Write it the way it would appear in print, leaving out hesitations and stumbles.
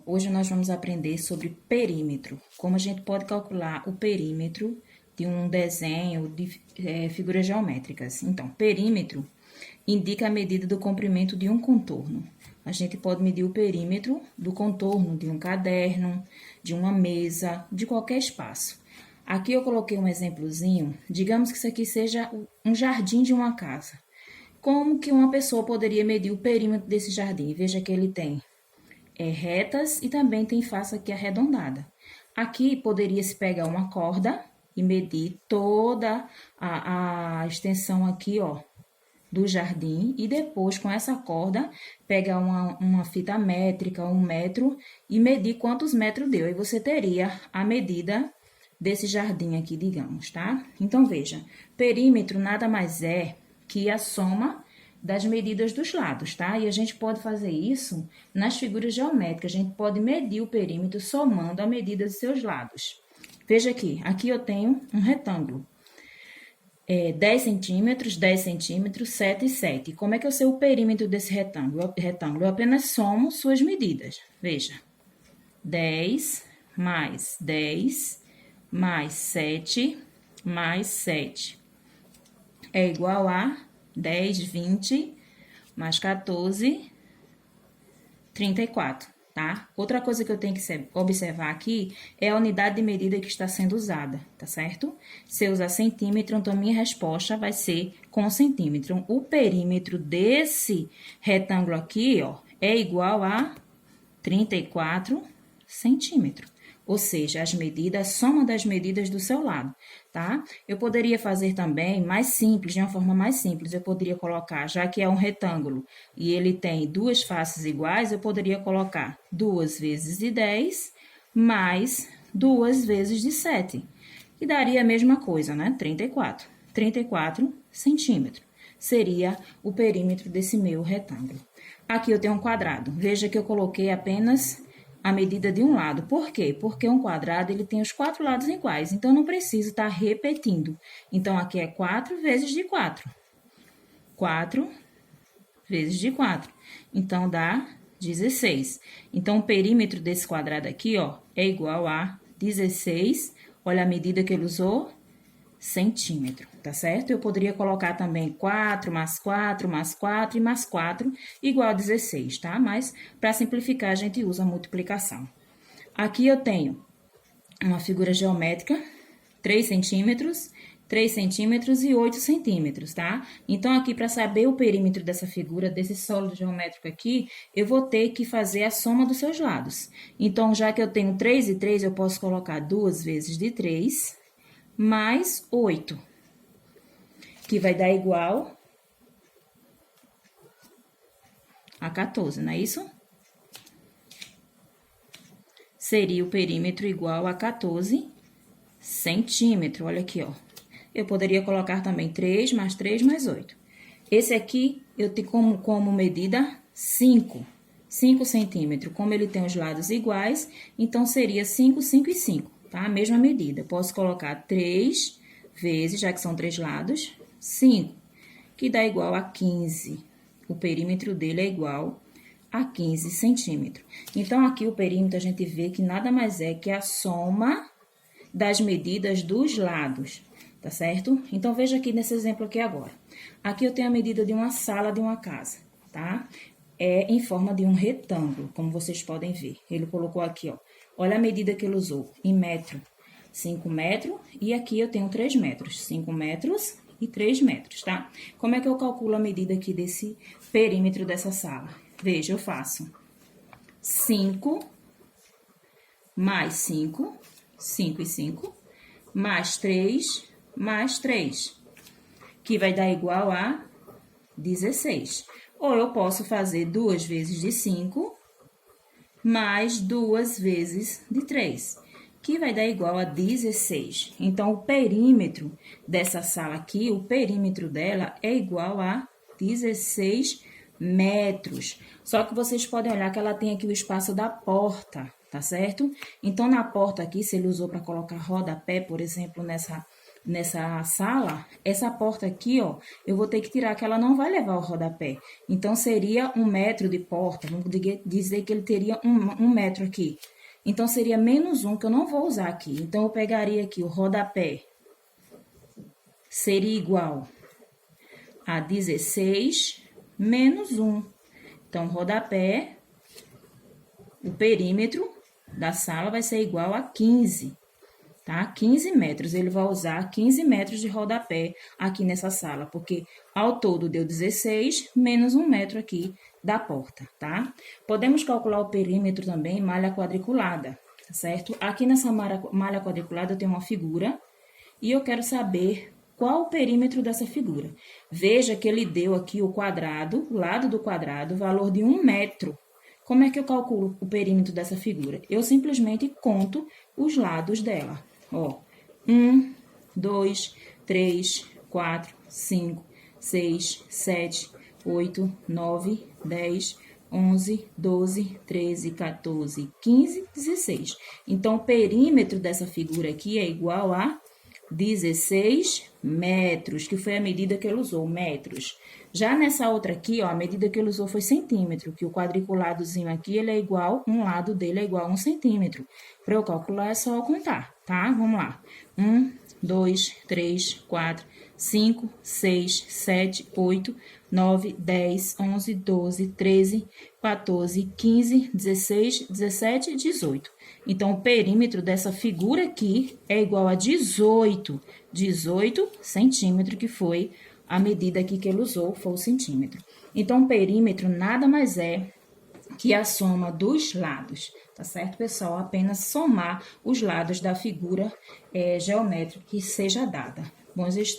Hoje nós vamos aprender sobre perímetro, como a gente pode calcular o perímetro de um desenho de figuras geométricas. Então, perímetro indica a medida do comprimento de um contorno. A gente pode medir o perímetro do contorno de um caderno, de uma mesa, de qualquer espaço. Aqui eu coloquei um exemplozinho, digamos que isso aqui seja um jardim de uma casa. Como que uma pessoa poderia medir o perímetro desse jardim? Veja que ele tem retas e também tem face aqui arredondada. Aqui poderia-se pegar uma corda e medir toda a extensão aqui, ó, do jardim e depois com essa corda pegar uma fita métrica, 1 metro e medir quantos metros deu. Aí você teria a medida desse jardim aqui, digamos, tá? Então, veja, perímetro nada mais é que a soma das medidas dos lados, tá? E a gente pode fazer isso nas figuras geométricas. A gente pode medir o perímetro somando a medida dos seus lados. Veja aqui eu tenho um retângulo. 10 centímetros, 10 centímetros, 7 e 7. Como é que eu sei o perímetro desse retângulo? Eu apenas somo suas medidas. Veja, 10 mais 10 mais 7 mais 7 é igual a 10, 20, mais 14, 34, tá? Outra coisa que eu tenho que observar aqui é a unidade de medida que está sendo usada, tá certo? Se eu usar centímetro, então minha resposta vai ser com centímetro. O perímetro desse retângulo aqui, ó, é igual a 34 centímetros. Ou seja, as medidas, a soma das medidas do seu lado, tá? Eu poderia fazer também mais simples, de uma forma mais simples. Eu poderia colocar, já que é um retângulo e ele tem duas faces iguais, eu poderia colocar 2 vezes de 10 mais 2 vezes de 7. E daria a mesma coisa, né? 34. 34 centímetros. Seria o perímetro desse meu retângulo. Aqui eu tenho um quadrado. Veja que eu coloquei apenas a medida de um lado. Por quê? Porque um quadrado ele tem os 4 lados iguais, então não preciso estar repetindo. Então, aqui é 4 vezes de 4. 4 vezes de 4. Então, dá 16. Então, o perímetro desse quadrado aqui, ó, é igual a 16. Olha a medida que ele usou, centímetro, tá certo? Eu poderia colocar também 4 mais 4 mais 4 e mais 4 igual a 16, tá? Mas, para simplificar, a gente usa a multiplicação. Aqui eu tenho uma figura geométrica, 3 centímetros, 3 centímetros e 8 centímetros, tá? Então, aqui, para saber o perímetro dessa figura, desse sólido geométrico aqui, eu vou ter que fazer a soma dos seus lados. Então, já que eu tenho 3 e 3, eu posso colocar 2 vezes de 3 mais 8, que vai dar igual a 14, não é isso? Seria o perímetro igual a 14 centímetros. Olha aqui, ó. Eu poderia colocar também 3 mais 3 mais 8. Esse aqui eu tenho como medida 5. 5 centímetros. Como ele tem os lados iguais, então seria 5, 5 e 5. Tá? A mesma medida. Posso colocar 3 vezes, já que são 3 lados, 5, que dá igual a 15. O perímetro dele é igual a 15 centímetros. Então, aqui o perímetro a gente vê que nada mais é que a soma das medidas dos lados, tá certo? Então, veja aqui nesse exemplo aqui agora. Aqui eu tenho a medida de uma sala de uma casa, tá? É em forma de um retângulo, como vocês podem ver. Ele colocou aqui, ó. Olha a medida que ele usou, em metro. 5 metros, e aqui eu tenho 3 metros. 5 metros e 3 metros, tá? Como é que eu calculo a medida aqui desse perímetro dessa sala? Veja, eu faço 5 mais 5, 5 e 5, mais 3, que vai dar igual a 16. Ou eu posso fazer 2 vezes de 5, mais 2 vezes de 3, que vai dar igual a 16. Então, o perímetro dessa sala aqui, o perímetro dela é igual a 16 metros. Só que vocês podem olhar que ela tem aqui o espaço da porta, tá certo? Então, na porta aqui, se ele usou para colocar rodapé, por exemplo, nessa sala, essa porta aqui, ó, eu vou ter que tirar, que ela não vai levar o rodapé. Então, seria 1 metro de porta, vamos dizer que ele teria um metro aqui. Então, seria menos 1, que eu não vou usar aqui. Então, eu pegaria aqui o rodapé, seria igual a 16 menos 1. Então, rodapé, o perímetro da sala vai ser igual a 15, tá? 15 metros. Ele vai usar 15 metros de rodapé aqui nessa sala, porque ao todo deu 16 menos 1 metro aqui da porta, tá? Podemos calcular o perímetro também, malha quadriculada, tá certo? Aqui nessa malha quadriculada eu tenho uma figura e eu quero saber qual o perímetro dessa figura. Veja que ele deu aqui o quadrado, o lado do quadrado, valor de 1 metro. Como é que eu calculo o perímetro dessa figura? Eu simplesmente conto os lados dela. Ó, 1, 2, 3, 4, 5, 6, 7, 8, 9, 10, 11, 12, 13, 14, 15, 16. Então, o perímetro dessa figura aqui é igual a 16 metros, que foi a medida que ele usou, metros. Já nessa outra aqui, ó, a medida que ele usou foi centímetro, que o quadriculadozinho aqui, ele é igual, um lado dele é igual a 1 centímetro. Para eu calcular, é só eu contar, tá? Vamos lá. 1, 2, 3, 4, 5, 6, 7, 8, 9, 10, 11, 12, 13, 14, 15, 16, 17 e 18. Então, o perímetro dessa figura aqui é igual a 18 centímetros, que foi a medida aqui que ele usou, foi o centímetro. Então, o perímetro nada mais é que a soma dos lados, tá certo, pessoal? Apenas somar os lados da figura geométrica que seja dada. Bons estudos.